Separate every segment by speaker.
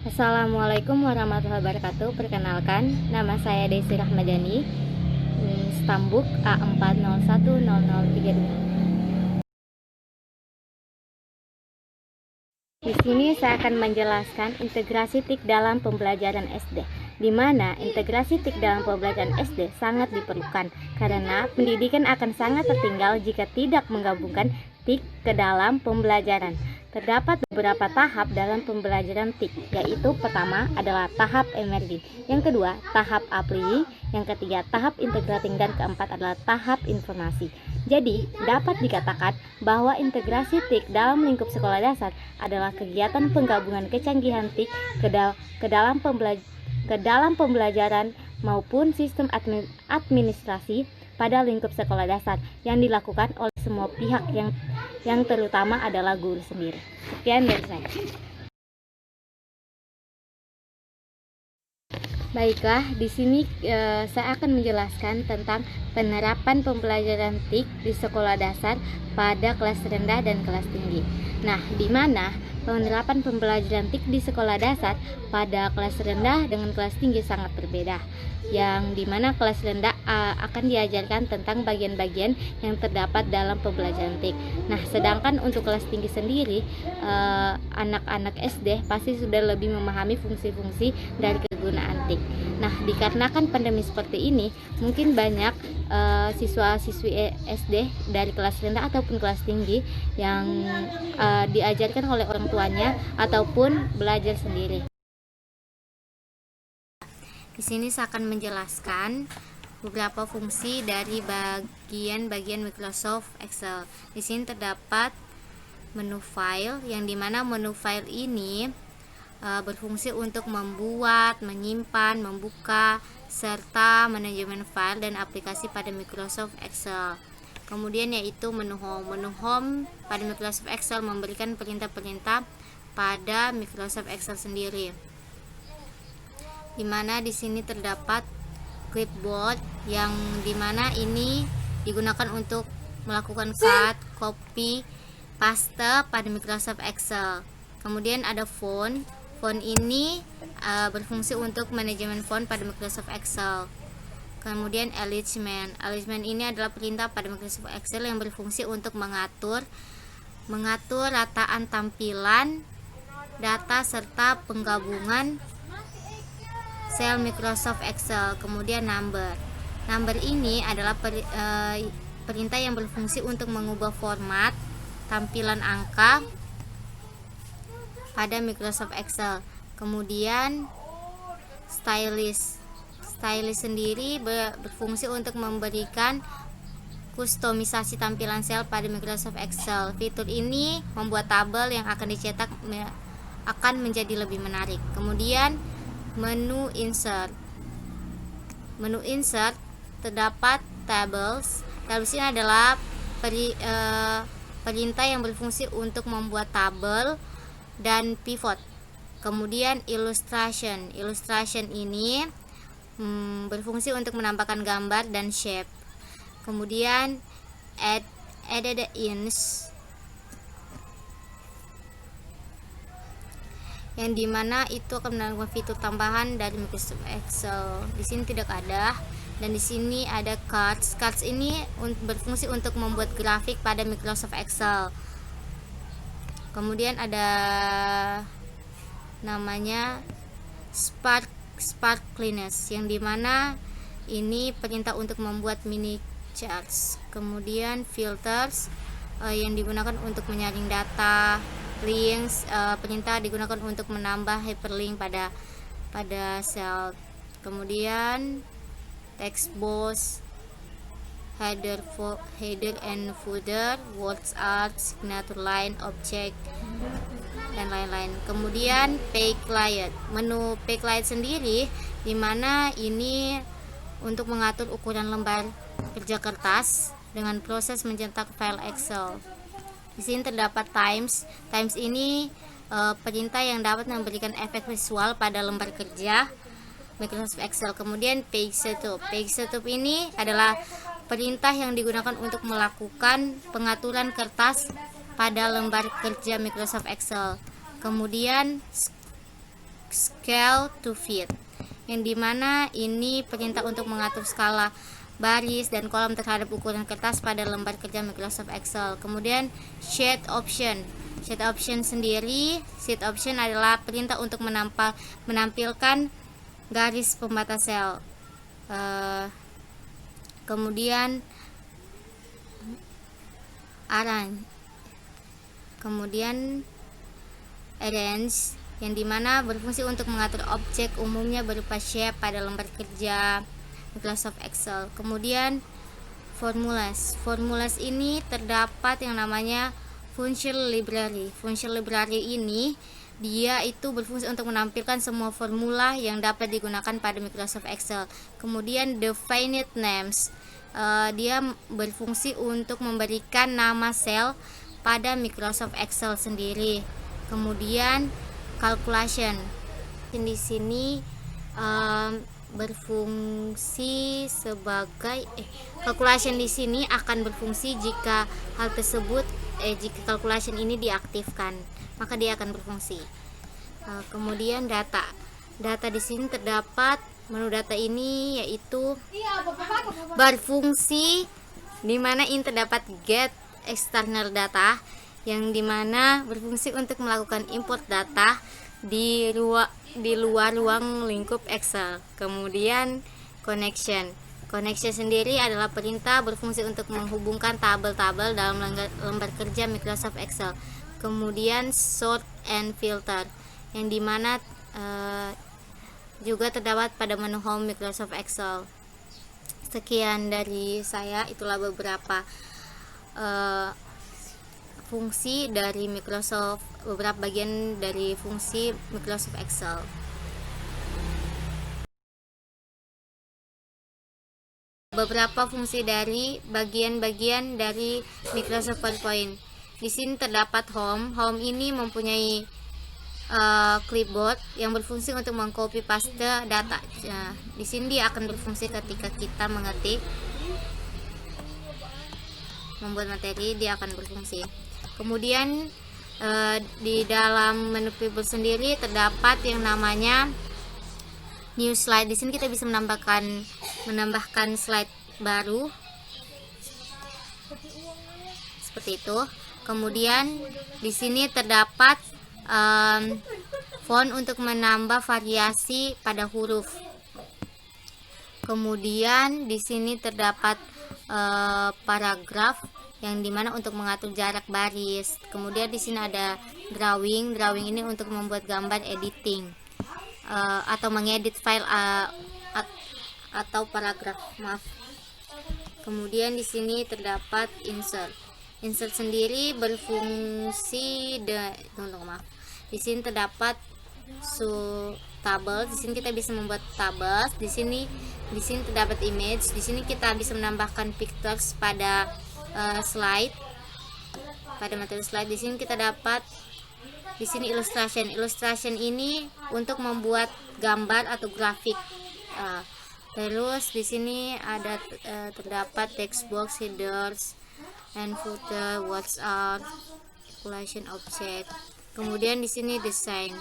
Speaker 1: Assalamualaikum warahmatullahi wabarakatuh. Perkenalkan, nama saya Desi Rahmadani, Stambuk A40100032. Di sini saya akan menjelaskan integrasi TIK dalam pembelajaran SD, di mana integrasi TIK dalam pembelajaran SD sangat diperlukan karena pendidikan akan sangat tertinggal jika tidak menggabungkan TIK ke dalam pembelajaran. Terdapat beberapa tahap dalam pembelajaran TIK, yaitu pertama adalah tahap emerging, yang kedua tahap applying, yang ketiga tahap integrating, dan keempat adalah tahap informasi. Jadi, dapat dikatakan bahwa integrasi TIK dalam lingkup sekolah dasar adalah kegiatan penggabungan kecanggihan TIK ke dalam pembelajaran maupun sistem administrasi pada lingkup sekolah dasar yang dilakukan oleh semua pihak yang terutama adalah guru sendiri. Sekian dari saya. Baiklah, di sini saya akan menjelaskan tentang penerapan pembelajaran TIK di sekolah dasar pada kelas rendah dan kelas tinggi. Nah, di mana penerapan pembelajaran TIK di sekolah dasar pada kelas rendah dengan kelas tinggi sangat berbeda. Yang dimana kelas rendah akan diajarkan tentang bagian-bagian yang terdapat dalam pembelajaran TIK. Nah, sedangkan untuk kelas tinggi sendiri, anak-anak SD pasti sudah lebih memahami fungsi-fungsi dari kegunaan TIK. Nah, dikarenakan pandemi seperti ini, mungkin banyak siswa-siswi SD dari kelas rendah ataupun kelas tinggi yang diajarkan oleh orang tuanya ataupun belajar sendiri. Di sini saya akan menjelaskan beberapa fungsi dari bagian-bagian Microsoft Excel. Di sini terdapat menu file, yang dimana menu file ini berfungsi untuk membuat, menyimpan, membuka, serta manajemen file dan aplikasi pada Microsoft Excel. Kemudian yaitu menu home. Menu home pada Microsoft Excel memberikan perintah-perintah pada Microsoft Excel sendiri. Dimana di sini terdapat clipboard, yang dimana ini digunakan untuk melakukan cut, copy, paste pada Microsoft Excel. Kemudian ada font. Font ini berfungsi untuk manajemen font pada Microsoft Excel. Kemudian alignment. Alignment ini adalah perintah pada Microsoft Excel yang berfungsi untuk mengatur rataan tampilan data serta penggabungan sel Microsoft Excel. Kemudian number ini adalah perintah yang berfungsi untuk mengubah format tampilan angka pada Microsoft Excel. Kemudian stylist sendiri berfungsi untuk memberikan kustomisasi tampilan sel pada Microsoft Excel. Fitur ini membuat tabel yang akan dicetak akan menjadi lebih menarik. Kemudian menu insert. Menu insert terdapat tables. Tables ini adalah perintah yang berfungsi untuk membuat tabel dan pivot. Kemudian illustration. Illustration ini berfungsi untuk menambahkan gambar dan shape. Kemudian added ins, yang dimana itu akan menambahkan fitur tambahan dari Microsoft Excel. Di sini tidak ada, dan di sini ada cards. Cards ini berfungsi untuk membuat grafik pada Microsoft Excel. Kemudian ada namanya sparkliness, yang dimana ini perintah untuk membuat mini charts. Kemudian filters yang digunakan untuk menyaring data. Links, perintah digunakan untuk menambah hyperlink pada sel. Kemudian text box, header and footer, words art, signature line, object, dan lain-lain. Kemudian backlight. Menu backlight sendiri dimana ini untuk mengatur ukuran lembar kerja kertas dengan proses mencetak file Excel. Di sini terdapat times. Times ini perintah yang dapat memberikan efek visual pada lembar kerja Microsoft Excel. Kemudian page setup. Page setup ini adalah perintah yang digunakan untuk melakukan pengaturan kertas pada lembar kerja Microsoft Excel. Kemudian scale to fit, yang dimana ini perintah untuk mengatur skala baris dan kolom terhadap ukuran kertas pada lembar kerja Microsoft Excel. Kemudian sheet option. Sheet option sendiri, sheet option adalah perintah untuk menampilkan garis pembatas sel. Kemudian arrange. Kemudian arrange, yang dimana berfungsi untuk mengatur objek umumnya berupa shape pada lembar kerja Microsoft Excel. Kemudian formulas ini terdapat yang namanya function library. Function library ini dia itu berfungsi untuk menampilkan semua formula yang dapat digunakan pada Microsoft Excel. Kemudian definite names, dia berfungsi untuk memberikan nama sel pada Microsoft Excel sendiri. Kemudian calculation, di sini berfungsi sebagai calculation di sini akan berfungsi jika hal tersebut jika calculation ini diaktifkan, maka dia akan berfungsi. Kemudian data di sini terdapat menu data ini yaitu berfungsi di mana ini terdapat get external data, yang dimana berfungsi untuk melakukan import data di luar ruang lingkup Excel. Kemudian connection sendiri adalah perintah berfungsi untuk menghubungkan tabel-tabel dalam lembar kerja Microsoft Excel. Kemudian sort and filter, yang dimana juga terdapat pada menu home Microsoft Excel. Sekian dari saya, itulah beberapa fungsi dari Microsoft, beberapa bagian dari fungsi Microsoft Excel. Beberapa fungsi dari bagian-bagian dari Microsoft PowerPoint. Di sini terdapat home. Home ini mempunyai clipboard yang berfungsi untuk mengcopy paste data. Nah, di sini dia akan berfungsi ketika kita mengetik, membuat materi, dia akan berfungsi. Kemudian di dalam menu clipboard sendiri terdapat yang namanya new slide. Di sini kita bisa menambahkan slide baru seperti itu. Kemudian di sini terdapat font untuk menambah variasi pada huruf. Kemudian di sini terdapat paragraf, yang dimana untuk mengatur jarak baris. Kemudian di sini ada drawing ini untuk membuat gambar editing atau mengedit file atau paragraf, maaf. Kemudian di sini terdapat insert sendiri berfungsi di sini terdapat tabel. Di sini kita bisa membuat tabel. Di sini terdapat image. Di sini kita bisa menambahkan pictures pada slide, pada materi slide. Di sini kita dapat illustration ini untuk membuat gambar atau grafik. Terus di sini ada terdapat text box, headers and footer, words art, calculation object. Kemudian di sini desain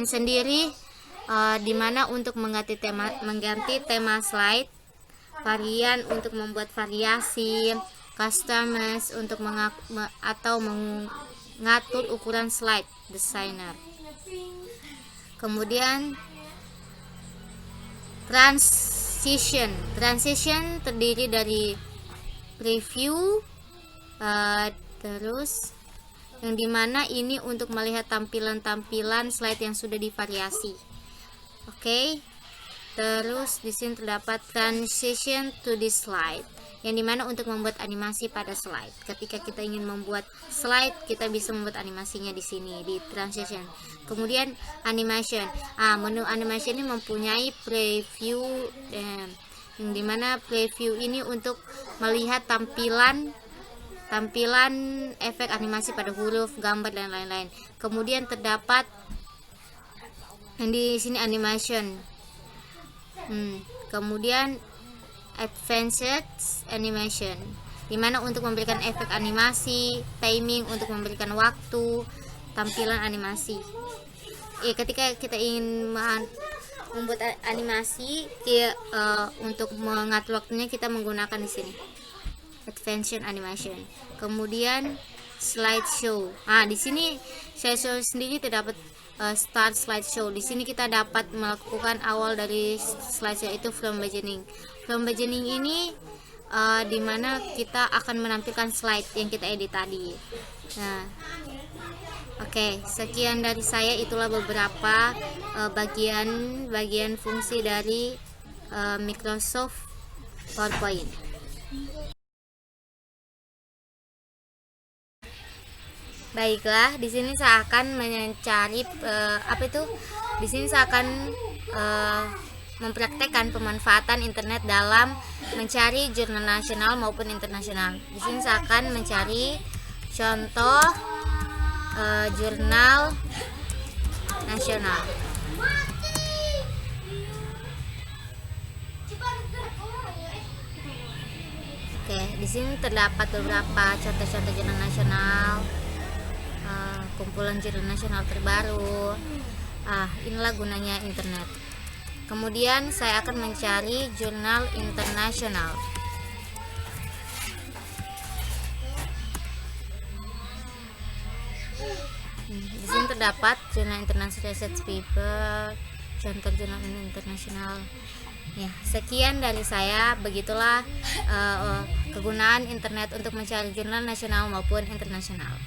Speaker 1: sendiri, dimana untuk mengganti tema slide, varian untuk membuat variasi, customize untuk atau mengatur ukuran slide, designer. Kemudian transition terdiri dari preview, terus yang dimana ini untuk melihat tampilan slide yang sudah divariasi. Oke. Terus di sini terdapat transition to this slide, yang dimana untuk membuat animasi pada slide. Ketika kita ingin membuat slide, kita bisa membuat animasinya di sini di transition. Kemudian animation. Menu animation ini mempunyai preview, yang dimana preview ini untuk melihat tampilan efek animasi pada huruf, gambar dan lain-lain. Kemudian terdapat yang di sini animation. Kemudian advanced animation, dimana untuk memberikan efek animasi, timing untuk memberikan waktu, tampilan animasi. Ketika kita ingin membuat animasi, untuk mengatur waktunya kita menggunakan di sini Advanced Animation. Kemudian slideshow. Di sini slideshow sendiri terdapat start slideshow. Di sini kita dapat melakukan awal dari slideshow itu from beginning. From beginning ini dimana kita akan menampilkan slide yang kita edit tadi. Oke, sekian dari saya. Itulah beberapa bagian fungsi dari Microsoft PowerPoint. Baiklah, di sini saya akan mencari Di sini saya akan mempraktekkan pemanfaatan internet dalam mencari jurnal nasional maupun internasional. Di sini saya akan mencari contoh jurnal nasional. Oke, di sini terdapat beberapa contoh-contoh jurnal nasional, kumpulan jurnal nasional terbaru. Inilah gunanya internet. Kemudian saya akan mencari jurnal internasional. Di sini terdapat jurnal international research paper, contoh jurnal internasional. Sekian dari saya. Begitulah kegunaan internet untuk mencari jurnal nasional maupun internasional.